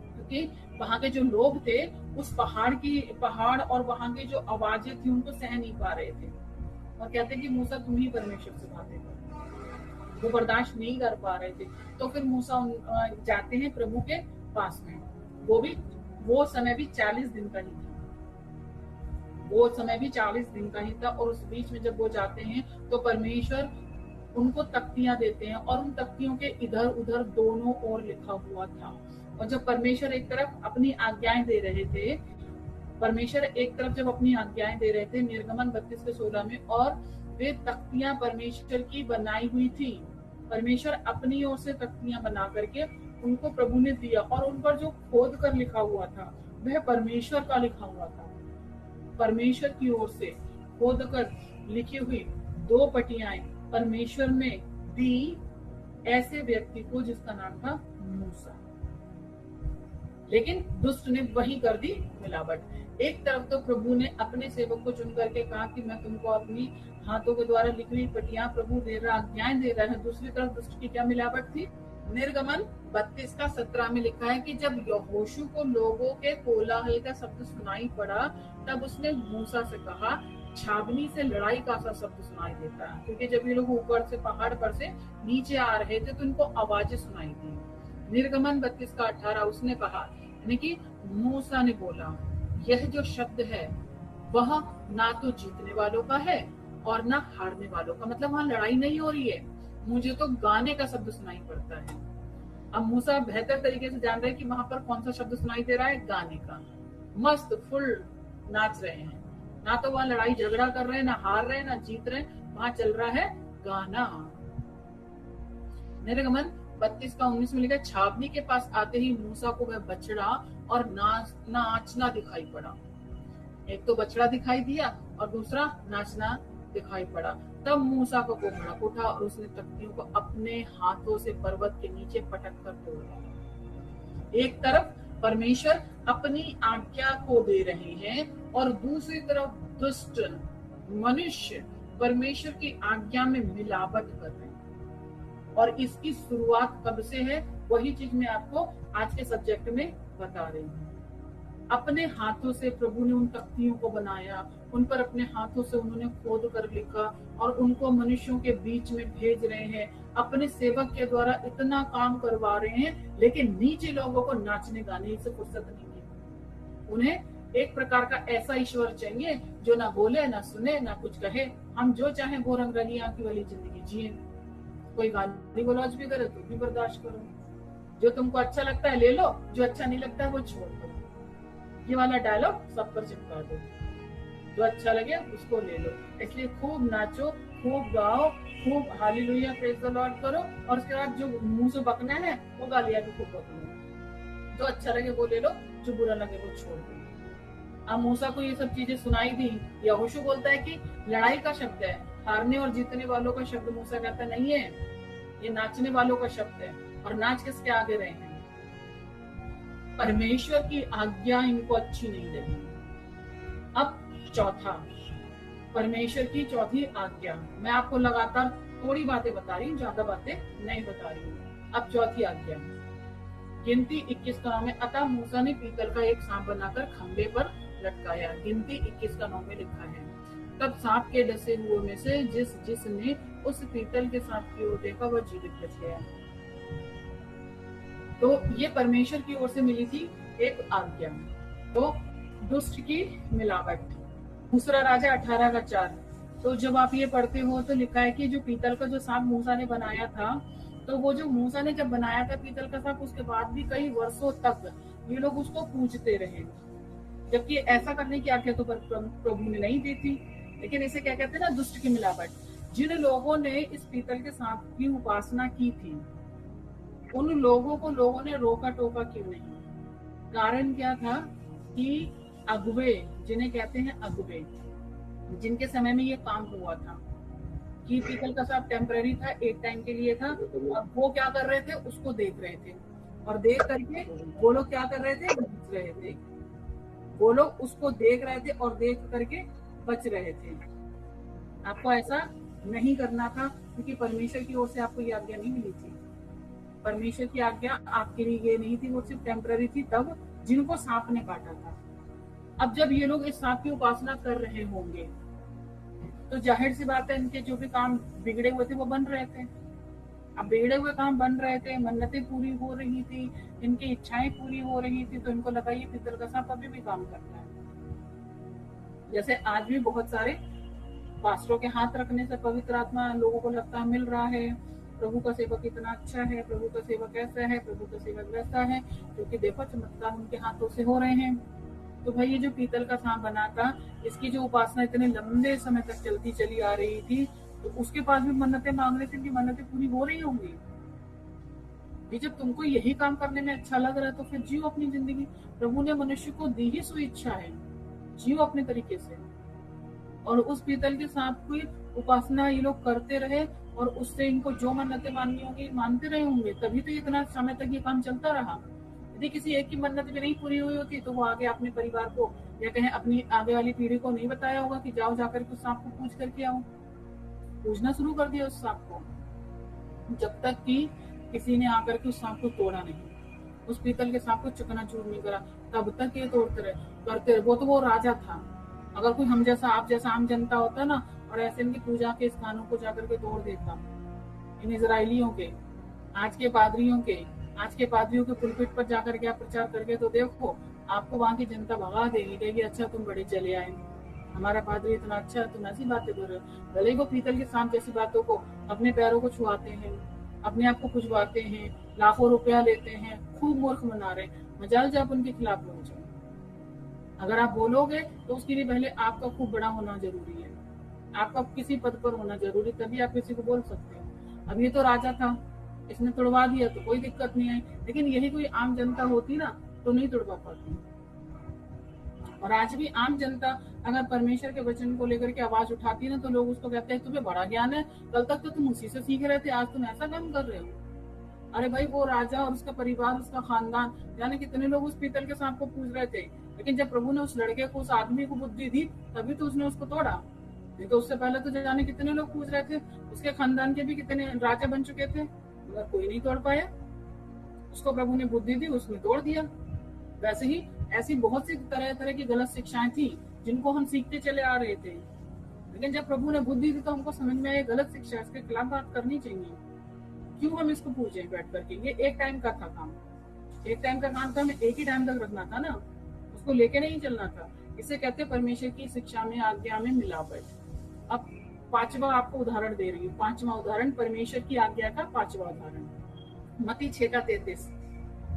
A: क्योंकि वहां के जो लोग थे उस पहाड़ और वहां की जो आवाजें थी उनको सह नहीं पा रहे थे और कहते कि मूसा तुम ही परमेश्वर से बातें करो, वो बर्दाश्त नहीं कर पा रहे थे। तो फिर मूसा जाते हैं प्रभु के पास में, वो भी वो समय भी 40 दिन का ही था। वो समय भी 40 दिन का ही था। और उस बीच में जब वो जाते हैं तो परमेश्वर उनको तख्तियां देते हैं और उन तख्तियों के इधर उधर दोनों ओर लिखा हुआ था। और जब परमेश्वर एक तरफ अपनी आज्ञाएं दे रहे थे, परमेश्वर एक तरफ जब अपनी आज्ञाएं दे रहे थे निर्गमन 32:16 में, और वे तख्तियां परमेश्वर की बनाई हुई थी। परमेश्वर अपनी ओर से तख्तियां बना करके उनको प्रभु ने दिया, और उन पर जो खोद कर लिखा हुआ था वह परमेश्वर का लिखा हुआ था। परमेश्वर की ओर से खोद कर लिखी हुई 2 पटियाएं परमेश्वर ने दी ऐसे व्यक्ति को जिसका नाम था मूसा। लेकिन दुष्ट ने वही कर दी मिलावट। एक तरफ तो प्रभु ने अपने सेवक को चुन करके कहा कि मैं तुमको अपनी हाथों के द्वारा लिखी हुई पटियां प्रभु दे रहा, आज्ञाएं दे रहा है। दूसरी तरफ दुष्ट की क्या मिलावट थी? निर्गमन 32:17 में लिखा है कि जब यहोशू को लोगों के कोलाहल का शब्द सुनाई पड़ा, तब उसने मूसा से कहा, छावनी से लड़ाई का सा शब्द सुनाई देता है। क्योंकि जब ये लोग ऊपर से पहाड़ पर से नीचे आ रहे थे तो इनको आवाजें सुनाई दी। निर्गमन 32:18 उसने कहा, यानी कि मूसा ने बोला, यह जो शब्द है वह ना तो जीतने वालों का है और ना हारने वालों का। मतलब वहां लड़ाई नहीं हो रही है, मुझे तो गाने का शब्द सुनाई पड़ता है। अब मूसा बेहतर तरीके से जान रहे हैं कि वहां पर कौन सा शब्द सुनाई दे रहा है, गाने का। मस्त फुल नाच रहे हैं, ना तो वहां लड़ाई झगड़ा कर रहे हैं, ना हार रहे हैं, ना जीत रहे हैं, वहां चल रहा है गाना। निर्गमन 32:19 में लिखा, छावनी के पास आते ही मूसा को वह बछड़ा और नाचना दिखाई पड़ा। एक तो बछड़ा दिखाई दिया और दूसरा नाचना दिखाई पड़ा। तब मूसा को भड़क उठा और उसने तख्तियों को अपने हाथों से पर्वत के नीचे पटक कर तोड़ दिया। एक तरफ परमेश्वर अपनी आज्ञा को दे रहे हैं और दूसरी तरफ दुष्ट मनुष्य परमेश्वर की आज्ञा में मिलावट कर रहे हैं। और इसकी शुरुआत कब से है, वही चीज मैं आपको आज के सब्जेक्ट में बता रही हूँ। अपने हाथों से प्रभु ने उन तख्तियों को बनाया, उन पर अपने हाथों से उन्होंने खोद कर लिखा और उनको मनुष्यों के बीच में भेज रहे हैं। अपने सेवक के द्वारा इतना काम करवा रहे हैं, लेकिन नीचे लोगों को नाचने गाने से फुर्सत नहीं है। उन्हें एक प्रकार का ऐसा ईश्वर चाहिए जो ना बोले, ना सुने, ना कुछ कहे। हम जो चाहे वो रंगरलियां की वाली जिंदगी जिए। कोई गाली गलौज भी करे तो भी बर्दाश्त करो, जो तुमको अच्छा लगता है ले लो, जो अच्छा नहीं लगता है वो छोड़ दो। ये वाला डायलॉग सब पर चिपका दो, जो अच्छा लगे उसको ले लो। इसलिए खूब नाचो, खूब गाओ, खूब हालेलुया प्रेज द लॉर्ड करो, और उसके बाद जो मुंह से बकना है वो गालियां भी खूब बकना। जो अच्छा लगे वो ले लो, जो बुरा लगे वो छोड़ दो। अब मूसा को ये सब चीजें सुनाई दी। यहोशू बोलता है कि लड़ाई का शब्द है, हारने और जीतने वालों का शब्द मूसा कहता नहीं है, ये नाचने वालों का शब्द है। और नाच किसके आगे रहे हैं? परमेश्वर की आज्ञा इनको अच्छी नहीं लगी। अब चौथा, परमेश्वर की चौथी आज्ञा। मैं आपको लगातार थोड़ी बातें बता रही हूँ, ज्यादा बातें नहीं बता रही हूँ। अब चौथी आज्ञा, गिनती 21:9 में, अतः मूसा ने पीतल का एक सांप बनाकर खंबे पर लटकाया। गिनती 21:9 में लिखा है, तब सांप के डसे हुए में से जिसने उस पीतल के सांप की ओर देखा वह जीवित बच गया। तो ये परमेश्वर की ओर से मिली थी एक आज्ञा। तो दुष्ट की मिलावट। दूसरा राजा 18:4। तो जब आप ये पढ़ते हो तो लिखा है कि जो पीतल का जो सांप मूसा ने बनाया था, तो वो जो मूसा ने जब बनाया था पीतल का सांप, उसके बाद भी कई वर्षों तक ये लोग उसको पूजते रहे, जबकि ऐसा करने की आज्ञा तो प्रभु ने नहीं दी थी। लेकिन इसे क्या कहते हैं ना, दुष्ट की मिलावट। जिन लोगों ने इस पीतल के सांप की उपासना की थी, उन लोगों को लोगों ने रोका टोका क्यों नहीं? कारण क्या था कि अगुवे, जिन्हें कहते हैं अगुवे, जिनके समय में ये काम हुआ था कि पीतल का सांप टेम्पररी था, एक टाइम के लिए था। अब वो क्या कर रहे थे, उसको देख रहे थे, और देख करके वो लोग क्या कर रहे थे, बच रहे थे। वो लोग उसको देख रहे थे और देख करके बच रहे थे। आपको ऐसा नहीं करना था, क्योंकि परमेश्वर की ओर से आपको ये आज्ञा नहीं मिली थी। परमेश्वर की आज्ञा आपके लिए ये नहीं थी, वो सिर्फ टेम्पररी थी तब जिनको सांप ने काटा था। अब जब ये लोग इस सांप की उपासना कर रहे होंगे तो जाहिर सी बात है इनके जो भी काम बिगड़े हुए थे वो बन रहे थे। अब बिगड़े हुए काम बन रहे थे, मन्नतें पूरी हो रही थी, इनकी इच्छाएं पूरी हो रही थी, तो इनको लगा ये पीतल का सांप अभी भी काम करता है। जैसे आज भी बहुत सारे पास्टरों के हाथ रखने से पवित्र आत्मा लोगों को लगता है मिल रहा है, प्रभु का सेवक इतना अच्छा है, प्रभु का सेवक ऐसा है, प्रभु का सेवक वैसा है, क्योंकि देखो चमत्कार उनके हाथों से हो रहे हैं। तो भाई ये जो पीतल का सांप बना था, इसकी जो उपासना इतने लंबे समय तक चलती चली आ रही थी, तो उसके पास भी मन्नतें मांगने से इनकी मन्नतें पूरी हो रही होंगी। कि जब तुमको यही काम करने में अच्छा लग रहा है तो फिर जियो अपनी जिंदगी। प्रभु ने मनुष्य को दी ही सो इच्छा है, जियो अपने तरीके से। और उस पीतल के सांप की उपासना ये लोग करते रहे और उससे इनको जो मन्नतें माननी होंगी मानते रहे होंगे, तभी तो इतना समय तक ये काम चलता रहा। यदि किसी एक की मन्नत भी नहीं पूरी हुई होती तो वो आगे अपने परिवार को या कहें अपनी आगे वाली पीढ़ी को नहीं बताया होगा कि जाओ जाकर के उस सांप को पूज करके आओ। पूजना शुरू कर दिया उस सांप को, जब तक कि किसी ने आकर के उस सांप को तोड़ा नहीं, उस पीतल के सांप को चकनाचूर नहीं करा, तब तक ये तोड़ते रहे करते रहे। वो तो वो राजा था। अगर कोई हम जैसा आप जैसा आम जनता होता ना और ऐसे इनकी पूजा के स्थानों को जाकर के तोड़ देता, इन इजराइलियों के, आज के पादरियों के पुलपिट पर जाकर के आप प्रचार करके तो देखो, आपको वहां की जनता भगा देगी, कहेगी अच्छा तुम बड़े चले आए, हमारा पादरी इतना अच्छा है, तुम ऐसी बातें कर रहे हो। भले ही वो पीतल के सांप जैसी बातों को अपने पैरों को छुआते हैं, अपने आप को खुजवाते हैं, लाखों रुपया लेते हैं, खूब मूर्ख मना रहे हैं, मजाल जब उनके खिलाफ बोल जाओ। अगर आप बोलोगे तो उसके लिए पहले आपका खूब बड़ा होना जरूरी है, आपका किसी पद पर होना जरूरी, तभी आप किसी को बोल सकते हो। अब ये तो राजा था, इसने तोड़वा दिया तो कोई दिक्कत नहीं आई, लेकिन यही कोई आम जनता होती ना तो नहीं तोड़वा पाती। और आज भी आम जनता अगर परमेश्वर के वचन को लेकर के आवाज उठाती ना तो लोग उसको कहते हैं तुम्हें बड़ा ज्ञान है, कल तक तो तुम उसी से सीख रहे थे, आज तुम ऐसा काम कर रहे हो। अरे भाई वो राजा और उसका परिवार, उसका खानदान, यानी कितने लोग उस पीतल के सांप को पूज रहे थे, लेकिन जब प्रभु ने उस लड़के को, उस आदमी को बुद्धि दी तभी तो उसने उसको तोड़ा। नहीं तो उससे पहले तो जाने कितने लोग पूज रहे थे, उसके खानदान के भी कितने राजा बन चुके थे, मगर कोई नहीं तोड़ पाया। उसको प्रभु ने बुद्धि दी, उसने तोड़ दिया। वैसे ही ऐसी बहुत सी तरह तरह की गलत शिक्षाएं थी जिनको हम सीखते चले आ रहे थे, लेकिन जब प्रभु ने बुद्धि दी तो हमको समझ में आया गलत शिक्षा, इसके खिलाफ बात करनी चाहिए। क्यों हम इसको पूछे बैठ करके? ये एक टाइम का था काम, एक टाइम का काम था, हमें एक ही टाइम तक रखना था ना, उसको लेके नहीं चलना था। इसे कहते परमेश्वर की शिक्षा में, आज्ञा में मिलावट। अब पांचवा आपको उदाहरण दे रही हूँ, पांचवा उदाहरण परमेश्वर की आज्ञा का पांचवा उदाहरण, मत्ती 6:33।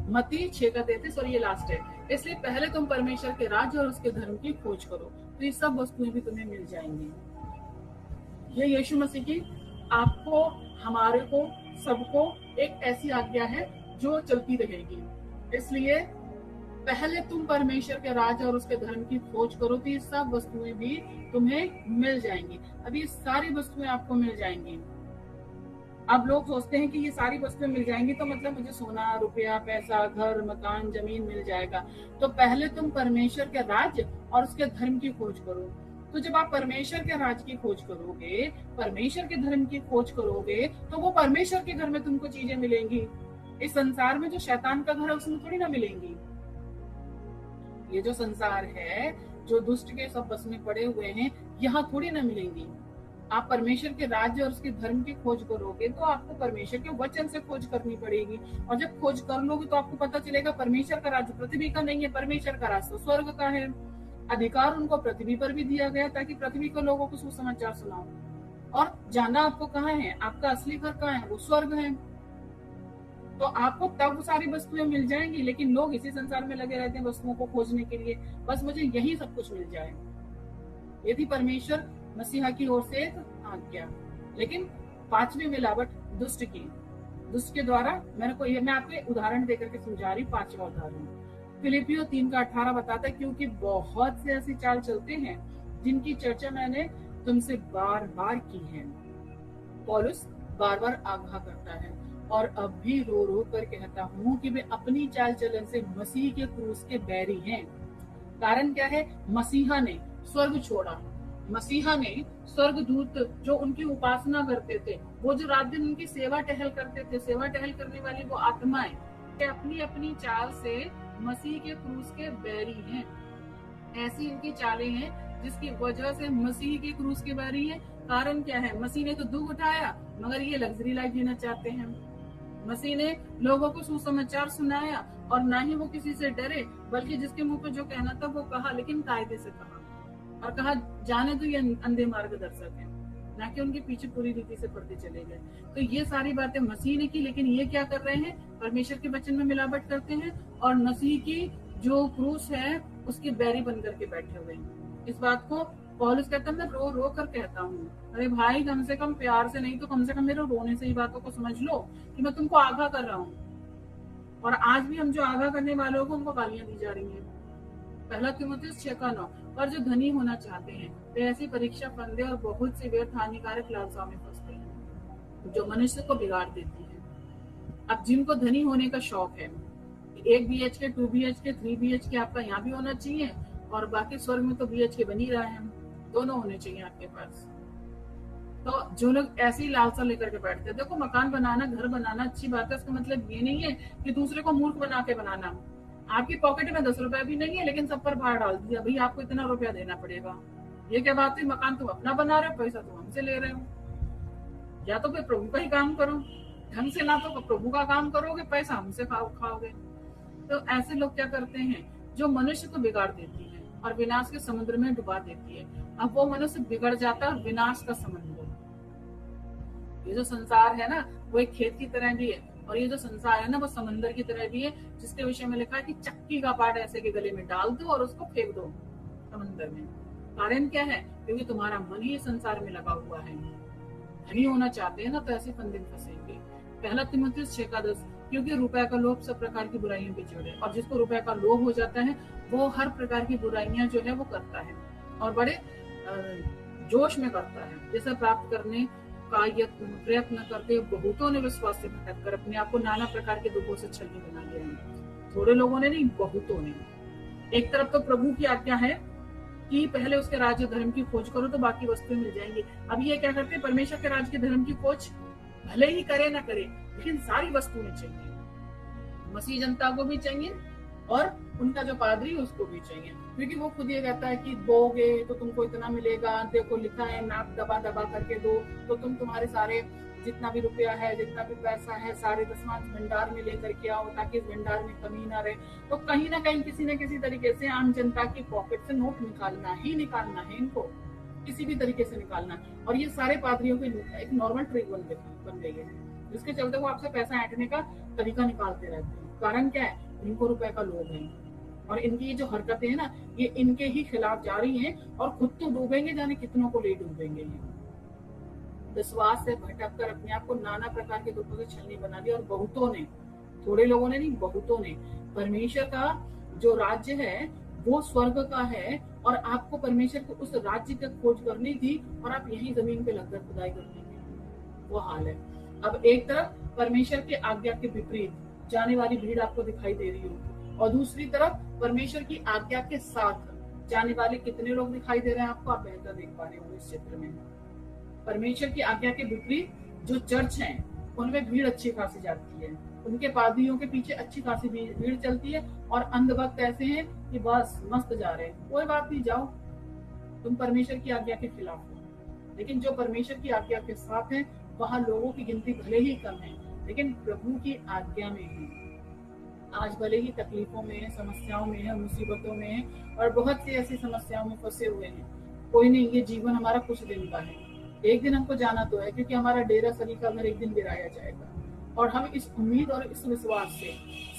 A: मत्ती 6:33 और ये लास्ट है। इसलिए पहले तुम परमेश्वर के राज्य और उसके धर्म की खोज करो तो ये सब वस्तुएं भी तुम्हें मिल जाएंगी। ये यीशु मसीह की आपको, हमारे को, सबको एक ऐसी आज्ञा है जो चलती रहेगी। इसलिए पहले तुम परमेश्वर के राज्य और उसके धर्म की खोज करो तो ये सब वस्तुएं भी तुम्हें मिल जाएंगी। अब ये सारी वस्तुएं आपको मिल जाएंगी। अब लोग सोचते हैं कि ये सारी वस्तुएं मिल जाएंगी तो मतलब मुझे सोना, रुपया, पैसा, घर, मकान, जमीन मिल जाएगा। तो पहले तुम परमेश्वर के राज्य और उसके धर्म की खोज करो। तो जब आप परमेश्वर के राज्य की खोज करोगे, परमेश्वर के धर्म की खोज करोगे, तो वो परमेश्वर के घर में तुमको चीजें मिलेंगी। इस संसार में जो शैतान का घर है उसमें थोड़ी ना मिलेंगी। ये जो संसार है, जो दुष्ट के सब बस में पड़े हुए हैं, यहाँ थोड़ी ना मिलेंगी। आप परमेश्वर के राज्य और उसके धर्म की खोज करोगे तो आपको परमेश्वर के वचन से खोज करनी पड़ेगी। और जब खोज कर लोगे तो आपको पता चलेगा परमेश्वर का राज्य पृथ्वी का नहीं है, परमेश्वर का राज्य तो स्वर्ग का है। अधिकार उनको पृथ्वी पर भी दिया गया ताकि पृथ्वी के लोगों को सुसमाचार सुनाओ। और जाना आपको कहाँ है, आपका असली घर कहाँ है, वो स्वर्ग है। तो आपको तब सारी वस्तुएं मिल जाएंगी, लेकिन लोग इसी संसार में लगे रहते हैं वस्तुओं को खोजने के लिए, बस मुझे यही सब कुछ मिल जाए। यदि परमेश्वर मसीहा की ओर से एक आज्ञा। लेकिन पांचवी मिलावट दुष्ट की, दुष्ट के द्वारा मैं आपको उदाहरण देकर के समझा रही। पांचवा उदाहरण फिलिपियो 3:18 बताता है, क्योंकि बहुत से ऐसी चाल चलते हैं जिनकी चर्चा मैंने तुमसे बार बार की है। पौलुस बार बार आगाह करता है और अब भी रो रो कर कहता हूँ कि वे अपनी चाल चलन से मसीह के क्रूस के बैरी हैं। कारण क्या है? मसीहा ने स्वर्ग छोड़ा, मसीहा ने स्वर्गदूत जो उनकी उपासना करते थे, वो जो रात दिन उनकी सेवा टहल करते थे, सेवा टहल करने वाली वो आत्माएं अपनी अपनी चाल से मसीह के क्रूस के बैरी हैं। ऐसी इनकी चालें हैं जिसकी वजह से मसीह के क्रूस के बैरी है। कारण क्या है? मसीह ने तो दुख उठाया, मगर ये लग्जरी लाइफ जीना चाहते हैं। मसीह ने लोगों को सुसमाचार सुनाया और ना ही वो किसी से डरे, बल्कि जिसके मुंह पे जो कहना था वो कहा, लेकिन कायदे से कहा और कहा जाने तो ये अंधे मार्गदर्शक है, ना कि उनके पीछे पूरी रीति से पढ़ते चले गए। तो ये सारी बातें मसीह ने की, लेकिन ये क्या कर रहे हैं? परमेश्वर के वचन में मिलावट करते हैं और मसीह की जो क्रूस है उसके बैरी बन करके बैठे हुए हैं। इस बात को पौलुस कहता है, मैं रो रो कर कहता हूँ, अरे भाई कम से कम प्यार से नहीं तो कम से कम मेरे रोने से ही बातों को समझ लो कि मैं तुमको आगाह कर रहा हूँ। और आज भी हम जो आगाह करने वालों को उनको गालियां दी जा रही हैं। 1 तीमुथियुस 6:9, पर जो धनी होना चाहते हैं वे ऐसी परीक्षा फंदे और बहुत से व्यर्थ हानिकारक लालसाओं में फंसते हैं जो मनुष्य को बिगाड़ देती है। अब जिनको धनी होने का शौक है, 1 BHK 2 BHK 3 BHK आपका यहाँ भी होना चाहिए और बाकी स्वर्ग में तो BHK बन ही रहा है, दोनों होने चाहिए आपके पास। तो जो लोग ऐसी लालसा लेकर के बैठते हैं, देखो मकान बनाना, घर बनाना अच्छी बात है, इसका मतलब ये नहीं है कि दूसरे को मूर्ख बना के बनाना। आपकी पॉकेट में 10 रुपया भी नहीं है लेकिन सब पर भार डाल दिया, भाई आपको इतना रुपया देना पड़ेगा। ये क्या बात है? मकान तुम अपना बना रहे हो, पैसा तुम हमसे ले रहे हो। या तो फिर प्रभु का ही काम करो ढंग से, ना तो प्रभु का काम करोगे, पैसा हमसे खाओगे। तो ऐसे लोग क्या करते हैं? जो मनुष्य को बिगाड़ देती है और विनाश के समुद्र में डुबा देती है। अब वो मनुष्य बिगड़ जाता है, विनाश का समुद्र। ये जो संसार है ना, वो एक खेत की तरह भी है और ये जो संसार है ना, वो समंदर की तरह भी है, जिसके विषय में लिखा है कि चक्की का पार्ट ऐसे के गले में डाल दो और उसको फेंक दो समंदर में। कारण क्या है? क्योंकि तुम्हारा मन ही संसार में लगा हुआ है। धनी होना चाहते हैं ना, तो ऐसे फंदे में फंसेंगे। 1 तीमुथियुस 6:10, क्योंकि रुपए का लोभ सब प्रकार की बुराइयों के जड़ है। और जिसको रुपए का लोभ हो जाता है वो हर प्रकार की बुराइयां जो है वो करता है और बड़े जोश में करता है। जैसा प्राप्त करने का प्रयत्न करते बहुतों ने विश्वास से भटक कर अपने आप को नाना प्रकार के दुखों से छलनी बना लिया है। थोड़े लोगों ने नहीं, बहुतों ने। एक तरफ तो प्रभु की आज्ञा है कि पहले उसके राज्य धर्म की खोज करो तो बाकी वस्तुएं मिल जाएंगी। अब ये क्या करते हैं? परमेश्वर के राज्य के धर्म की खोज भले ही करे ना करे, लेकिन सारी वस्तुएं चाहिए। मसीह जनता को भी चाहिए और उनका जो पादरी उसको भी चाहिए, क्योंकि वो खुद ये कहता है कि दोगे तो तुमको इतना मिलेगा। देखो लिखा है, नाक दबा दबा करके दो तो तुम तुम्हारे सारे जितना भी रुपया है, जितना भी पैसा है, सारे दशमांश भंडार में लेकर के आओ ताकि इस भंडार में कमी ना रहे। तो कहीं ना कहीं किसी न किसी तरीके से आम जनता की पॉकेट से नोट निकालना है इनको, किसी भी तरीके से निकालना। और ये सारे पादरियों की एक नॉर्मल ट्रिक बन गई है, जिसके चलते वो आपसे पैसा ऐंठने का तरीका निकालते रहते हैं। कारण क्या है? इनको रुपए का लोभ है और इनकी ये जो हरकतें हैं ना, ये इनके ही खिलाफ जा रही हैं और खुद तो डूबेंगे, जाने कितनों को ले डूबेंगे। विश्वास से भटक कर अपने आप को नाना प्रकार के दुखों से छलनी बना दिया और बहुतों ने, थोड़े लोगों ने नहीं, बहुतों ने। परमेश्वर का जो राज्य है वो स्वर्ग का है और आपको परमेश्वर को उस राज्य की खोज करनी थी और आप यही जमीन पे लगकर खुदाई करने के, वो हाल है। अब एक तरफ परमेश्वर के आज्ञा के विपरीत जाने वाली भीड़ आपको दिखाई दे रही होगी और दूसरी तरफ परमेश्वर की आज्ञा के साथ जाने वाले कितने लोग दिखाई दे रहे हैं आपको? आप बेहतर देख पा रहे होंगे इस चित्र में। परमेश्वर की आज्ञा के विपरीत जो चर्च हैं उनमें भीड़ अच्छी खासी जाती है, उनके पादरियों के पीछे अच्छी खासी भीड़ चलती है और अंधभक्त ऐसे हैं कि बस मस्त जा रहे हैं। कोई बात नहीं, जाओ, तुम परमेश्वर की आज्ञा के खिलाफ हो। लेकिन जो परमेश्वर की आज्ञा के साथ है वहां लोगों की गिनती भले ही कम है, लेकिन प्रभु की आज्ञा में है। आज भले ही तकलीफों में है, समस्याओं में है, मुसीबतों में है और बहुत सी ऐसी समस्याओं में फंसे हुए हैं। कोई नहीं, ये जीवन हमारा कुछ दिन का है, एक दिन हमको जाना तो है, क्योंकि हमारा डेरा शरीर का घर एक दिन गिराया जाएगा। और हम इस उम्मीद और इस विश्वास से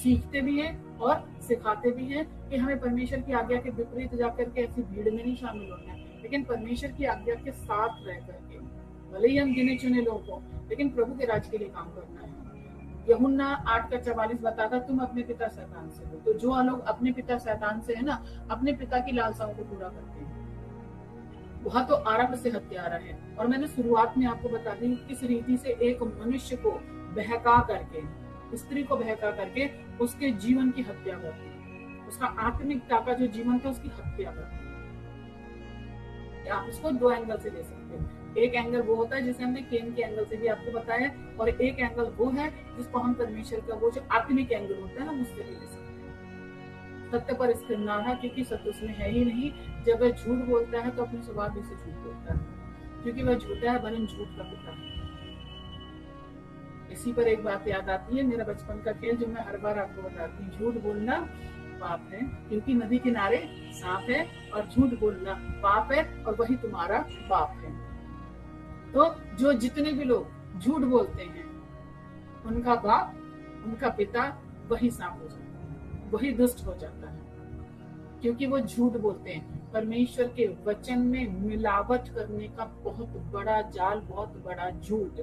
A: सीखते भी हैं और सिखाते भी हैं कि हमें परमेश्वर की आज्ञा के विपरीत जाकर के ऐसी भीड़ में नहीं शामिल होना है, लेकिन परमेश्वर की आज्ञा के साथ रह करके, भले ही हम गिने चुने लोग हों, लेकिन प्रभु के राज्य के लिए काम करना है। यूहन्ना 8:44 बताता, तुम अपने पिता शैतान से हो। तो जो लोग अपने पिता शैतान से है ना, अपने पिता की लालसाओं को पूरा करते हैं, वह तो आरंभ से हत्यारा है। और मैंने शुरुआत में आपको बता दी किस रीति से एक मनुष्य को बहका करके, स्त्री को बहका करके उसके जीवन की हत्या करती है, उसका आत्मिकता का जो जीवन था उसकी हत्या करती है। आप इसको दो एंगल से ले सकते हैं। एक एंगल वो होता है जिसे हमने केन के एंगल से भी आपको बताया, और एक एंगल वो है जिसको हम परमेश्वर का वो जो आत्मिक एंगल होता है हम उससे भी ले सकते हैं। सत्य पर स्थिर ना रहा, क्योंकि सत्य उसमें है ही नहीं। जब वह झूठ बोलता है तो अपने स्वभाव से झूठ बोलता है, क्योंकि वह झूठा है, वरन झूठ का पिता है। इसी पर एक बात याद आती है, मेरा बचपन का खेल जो मैं हर बार आपको बताती हूँ। झूठ बोलना पाप है, क्योंकि नदी किनारे सांप है, और झूठ बोलना पाप है, और वही तुम्हारा बाप है। तो जो जितने भी लोग झूठ बोलते हैं, उनका बाप, उनका पिता वही सांप हो जाता है, वही दुष्ट हो जाता है, क्योंकि वो झूठ बोलते हैं। परमेश्वर के वचन में मिलावट करने का बहुत बड़ा जाल, बहुत बड़ा झूठ,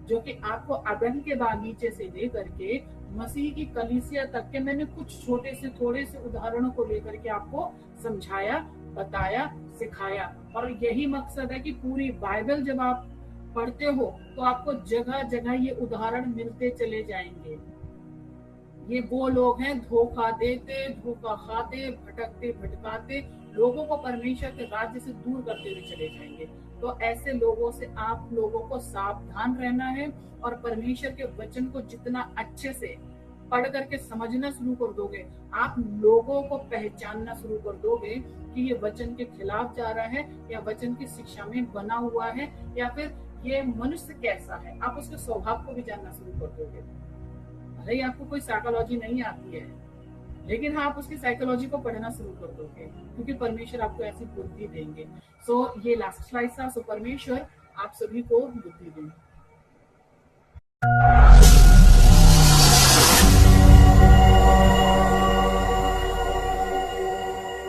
A: जो कि आपको अदन के बागीचे से लेकर के मसीह की कलीसिया तक के मैंने कुछ छोटे से थोड़े से उदाहरणों को लेकर के आपको समझाया, बताया, सिखाया। और यही मकसद है कि पूरी बाइबल जब आप पढ़ते हो तो आपको जगह जगह ये उदाहरण मिलते चले जाएंगे। ये वो लोग हैं धोखा देते, धोखा खाते, भटकते भटकाते लोगों को परमेश्वर के राज्य से दूर करते हुए चले जाएंगे। तो ऐसे लोगों से आप लोगों को सावधान रहना है, और परमेश्वर के वचन को जितना अच्छे से पढ़ करके समझना शुरू कर दोगे, आप लोगों को पहचानना शुरू कर दोगे कि ये वचन के खिलाफ जा रहा है, या वचन की शिक्षा में बना हुआ है, या फिर ये मनुष्य कैसा है। आप उसके स्वभाव को भी जानना शुरू कर दोगे। भले ही आपको कोई साइकोलॉजी नहीं आती है, लेकिन हाँ, आप उसकी साइकोलॉजी को पढ़ना शुरू कर दोगे, क्योंकि परमेश्वर आपको ऐसी बुद्धि देंगे। सो ये लास्ट स्लाइड था। सो परमेश्वर आप सभी को बुद्धि देंगे।